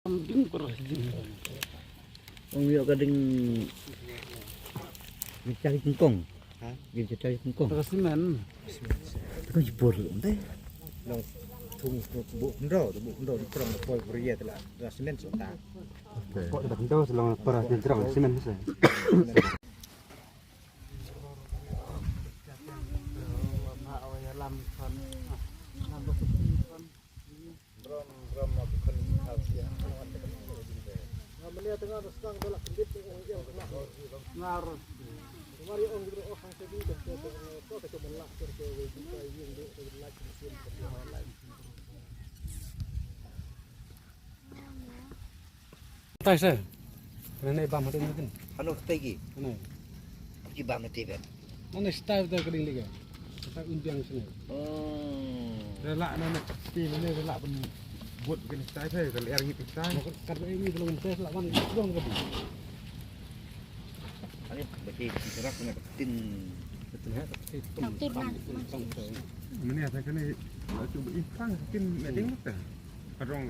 Kambing berhasil. Ông liệu gading mencari kungkong. Dia mencari kungkong. Rasimen. Kau jebur entah. Long thùng bộ rổ đi trong một quầy bria tức là cement sổ ta. Kok dapat tahu selama para jenderal semen bisa. Tai saya. Kerana ibam ada mungkin. Ano tegi? Mana? Di bawah nanti kan. Mana style dah kering lagi. Style umpiang sini. Relak nak pasti mana relak pun buat begini style saya kalau air gitu style. Karena ini belum saya lawan belum kebun. Ini berarti digerak dengan tin. Betul ya. Itu tong. Mana saya kena cuba ikan mungkin meeting tu. Rong.